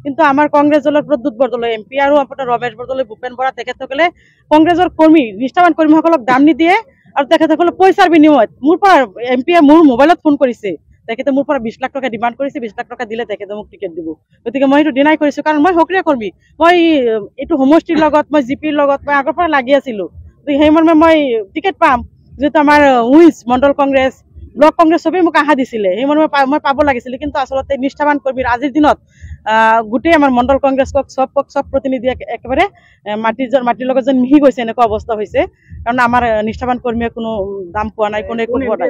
কিন্তু আমাৰ কংগ্ৰেছ দলৰ প্ৰদ্যুৎ বৰদলৈ এমপি আৰু আপোনাৰ ৰমেশ বৰদলৈ ভূপেন বৰা তেখেতসকলে কংগ্ৰেছৰ কৰ্মী নিষ্ঠাবান কৰ্মীসকলক দাম নিদিয়ে আৰু তেখেতসকলে পইচাৰ বিনিময়ত মোৰ পৰা এমপিয়ে মোৰ মোবাইলত ফোন কৰিছে তেখেতে মোৰ পৰা 20 লাখ টকা ডিমান্ড কৰিছে 20 লাখ টকা দিলে তেখেতে মোক টিকেট দিব গতিকে মই এইটো ডিনাই কৰিছো কাৰণ মই সক্ৰিয় কৰ্মী মই এইটো সমষ্টিৰ লগত মই জিপিৰ লগত মই আগৰ পৰা লাগি আছিলো সেই মৰ্মে মই টিকেট পাম যেহেতু আমাৰ উইজ মণ্ডল কংগ্ৰেছ ব্লক কংগ্ৰেছ সবেই মোক আশা দিছিলে সেই মৰ্মে মই পাব লাগিছিল কিন্তু আচলতে নিষ্ঠাবান কৰ্মীৰ আজিৰ দিনত গোটেই আমাৰ মণ্ডল কংগ্ৰেছক সব প্ৰতিনিধিয়ে একেবাৰে মাটিৰ লগত যেন মিহি গৈছে এনেকুৱা অৱস্থা হৈছে কাৰণ আমাৰ নিষ্ঠাবান কৰ্মীয়ে কোনো দাম পোৱা নাই কোনে পোৱা নাই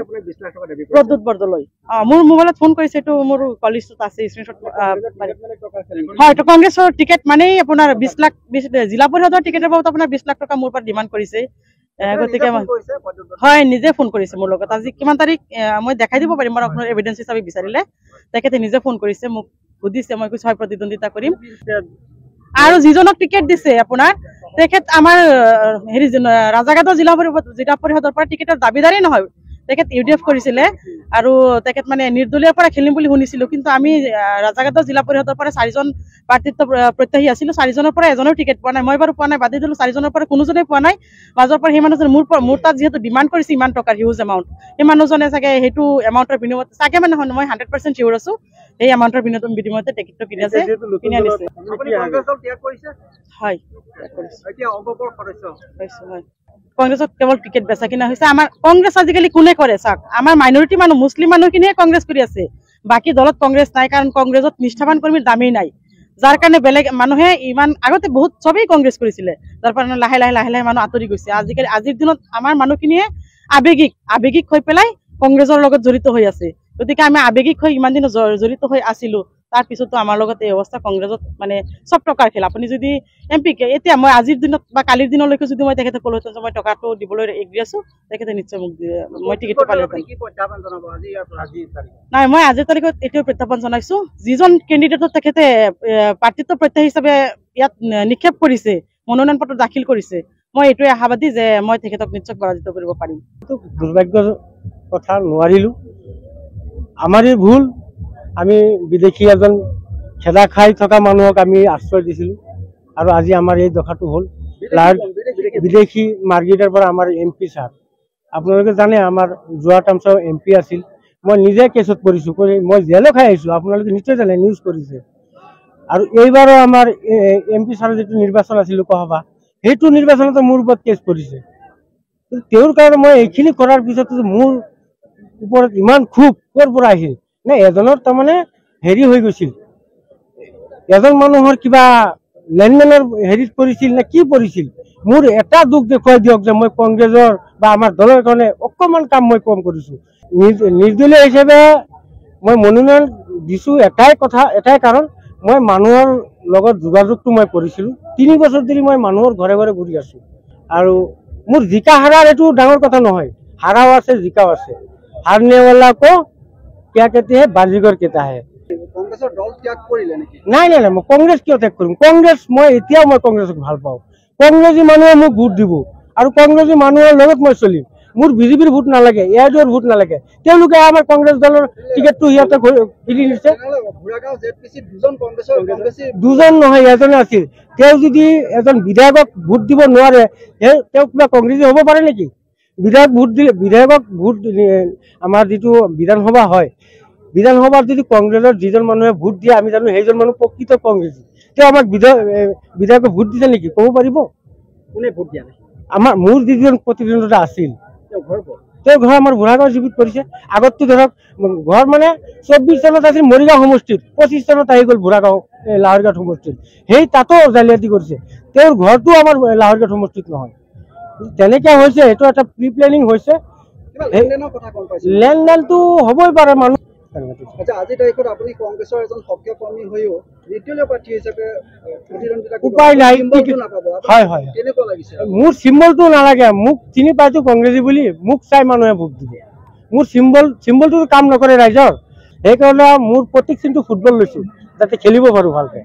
প্ৰদ্যুৎ বৰদলৈ মোৰ মোবাইলত ফোন কৰিছে এইটো মোৰ কলিষ্টত আছে স্ক্ৰীনশ্বট হয় তো কংগ্ৰেছৰ টিকেট মানেই আপোনাৰ 20 লাখ জিলা পৰিষদৰ টিকেটৰ বাবদ আপোনাৰ 20 লাখ টকা মোৰ পৰা ডিমান্ড কৰিছে গতিকে হয় নিজে ফোন কৰিছে মোৰ লগত আজি কিমান তাৰিখ মই দেখাই দিব পাৰিম মই আপোনাৰ এভিডেন্স হিচাপে বিচাৰিলে তেখেতে নিজে ফোন কৰিছে মোক সুধিছে মই কিছু প্ৰতিদ্বন্দ্বিতা কৰিম আৰু যিজনক টিকেট দিছে আপোনাৰ তেখেত আমাৰ হেৰি ৰাজাঘাটৰ জিলা পৰিষদৰ পৰা টিকেটৰ দাবীদাৰেই নহয় তেখেত ইউডিএফ কৰিছিলে আৰু তেখেত মানে নিৰ্দলীয়ৰ পৰা খেলিম বুলি শুনিছিলো কিন্তু আমি ৰাজাঘাটৰ জিলা পৰিষদৰ পৰা 4জন প্ৰাৰ্থিত্ব প্ৰত্যাশী আছিলো 4জনৰ পৰা এজনৰ টিকেট পোৱা নাই মই বাৰু পোৱা নাই বাদ দিলো 4জনৰ পৰা কোনোজনে পোৱা নাই মাজৰ পৰা সেই মানুহজন মোৰ তাত যিহেতু ডিমান্ড কৰিছে ইমান টকাৰ হিউজ এমাউণ্ট সেই মানুহজনে চাগে সেইটো এমাউণ্টৰ বিনিময়ত চাগে মানে মই 100% চিয়ৰ আছো এই এমাউণ্টৰ বিনিময়তে টিকেটটো কিনি আনিছে হয় কংগ্ৰেছত কেৱল টিকেট বেচা কিনা হৈছে আমাৰ কংগ্ৰেছ আজিকালি কোনে কৰে চাওক আমাৰ মাইনৰিটি মানুহ মুছলিম মানুহখিনিয়ে কংগ্ৰেছ কৰি আছে বাকী দলত কংগ্ৰেছ নাই কাৰণ কংগ্ৰেছত নিষ্ঠাবান কৰ্মীৰ দামেই নাই যাৰ কাৰণে বেলেগ মানুহে ইমান আগতে বহুত সবেই কংগ্ৰেছ কৰিছিলে যাৰ কাৰণে লাহে লাহে মানুহ আঁতৰি গৈছে আজিকালি আজিৰ দিনত আমাৰ মানুহখিনিয়ে আৱেগিক হৈ পেলাই কংগ্ৰেছৰ লগত জড়িত হৈ আছে গতিকে আমি আৱেগিক হৈ ইমান দিন জড়িত হৈ আছিলো তাৰ পিছতো আমাৰ লগত এই অৱস্থা কংগ্ৰেছত মানে সব টকাৰ খেল আপুনি যদি এমপি এতিয়া মই আজিৰ দিনত বা কালিৰ দিনলৈকে যদি মই তেখেতে ক'লোহেঁতেন যে মই টকাটো দিবলৈ এগ্ৰী আছো তেখেতে নিশ্চয় মোক মই টিকেটটো পালোহেঁতেন নাই মই আজিৰ তাৰিখত এতিয়াও প্ৰত্যাহ্বান জনাইছো যিজন কেণ্ডিডেটত তেখেতে প্ৰাৰ্থিত্ব প্ৰত্যাশী হিচাপে ইয়াত নিক্ষেপ কৰিছে মনোনয়ন পত্ৰ দাখিল কৰিছে মই এইটোৱে আশাবাদী যে মই তেখেতক নিশ্চয় পৰাজিত কৰিব পাৰিম দুৰ্ভাগ্যৰ কথা নোৱাৰিলো আমাৰে ভুল আমি বিদেশী এজন খেদা খাই থকা মানুহক আমি আশ্ৰয় দিছিলো আৰু আজি আমাৰ এই দশাটো হ'ল বিদেশী মাৰ্কেটৰ পৰা আমাৰ এমপি ছাৰ আপোনালোকে জানে আমাৰ যোৱা টাৰ্মছৰ এমপি আছিল মই নিজে কেছত পৰিছোঁ মই জেলো খাই আহিছোঁ আপোনালোকে নিশ্চয় জানে নিউজ কৰিছে আৰু এইবাৰো আমাৰ এমপি ছাৰৰ যিটো নিৰ্বাচন আছিল লোকসভা সেইটো নিৰ্বাচনতো মোৰ ওপৰত কেছ পৰিছে তেওঁৰ কাৰণে মই এইখিনি কৰাৰ পিছতো মোৰ ওপৰত ইমান ক্ষোভ ক'ৰ পৰা আহিল নে এজনৰ তাৰমানে হেৰি হৈ গৈছিল এজন মানুহৰ কিবা লেনদেনৰ হেৰিত পৰিছিল নে কি পৰিছিল মোৰ এটা দুখ দেখুৱাই দিয়ক যে মই কংগ্ৰেছৰ বা আমাৰ দলৰ কাৰণে অকণমান কাম মই কম কৰিছোঁ নিৰ্দলীয় হিচাপে মই মনোনয়ন দিছোঁ এটাই কাৰণ মই মানুহৰ লগত যোগাযোগটো মই কৰিছিলোঁ 3 বছৰ ধৰি মই মানুহৰ ঘৰে ঘৰে ঘূৰি আছোঁ আৰু মোৰ জিকা হাৰাৰ এইটো ডাঙৰ কথা নহয় হাৰাও আছে জিকাও আছে हारने वाला को क्या कहते हैं बाजीगर कहता है নাই মই কংগ্ৰেছ কিয় ত্যাগ কৰিম কংগ্ৰেছ মই এতিয়াও মই কংগ্ৰেছক ভাল পাওঁ কংগ্ৰেছী মানুহে মোক ভোট দিব আৰু কংগ্ৰেছী মানুহৰ লগত মই চলিম মোৰ বিজেপিৰ ভোট নালাগে এআইডিৰ ভোট নালাগে তেওঁলোকে আমাৰ কংগ্ৰেছ দলৰ টিকেটটো সিহঁতে ফিৰি দিছে দুজন নহয় এজনে আছিল তেওঁ যদি এজন বিধায়কক ভোট দিব নোৱাৰে তেওঁ কিবা কংগ্ৰেছী হ'ব পাৰে নেকি বিধায়কক ভোট আমাৰ যিটো বিধানসভা হয় বিধানসভাত যদি কংগ্ৰেছৰ যিজন মানুহে ভোট দিয়ে আমি জানো সেইজন মানুহ প্ৰকৃত কংগ্ৰেছী তেওঁ আমাক বিধায়কক ভোট দিছে নেকি ক'ব পাৰিব কোনে ভোট দিয়া নাই আমাৰ মোৰ যিজন প্ৰতিদ্বন্দ্বিতা আছিল তেওঁ ঘৰ আমাৰ বুঢ়াগাঁও জিপিত পৰিছে আগততো ধৰক ঘৰ মানে 24 চনত আছিল মৰিগাঁও সমষ্টিত 25 চনত আহি গ'ল বুঢ়াগাঁও লাহৰীঘাট সমষ্টিত সেই তাতো জালিয়াতি কৰিছে তেওঁৰ ঘৰটো আমাৰ লাহৰীঘাট সমষ্টিত নহয় তেনেকৈ হৈছে এইটো এটা প্ৰি প্লেনিং হৈছে লেনদেনটো হ'বই পাৰে মানুহ আজি তাৰিখত আপুনি কংগ্ৰেছৰ এজন সক্ৰিয় কৰ্মী হৈও নিৰ্দলীয় প্ৰাৰ্থী হিচাপে উপায় নাই হয় হয় কেনেকুৱা লাগিছে মোৰ চিম্বলটো নালাগে মোক চিনি পাইতো কংগ্ৰেছী বুলি মোক চাই মানুহে ভোট দিব মোৰ চিম্বলটো কাম নকৰে ৰাইজৰ সেইকাৰণে মোৰ প্ৰতীক চিনটো ফুটবল লৈছোঁ যাতে খেলিব পাৰোঁ ভালকৈ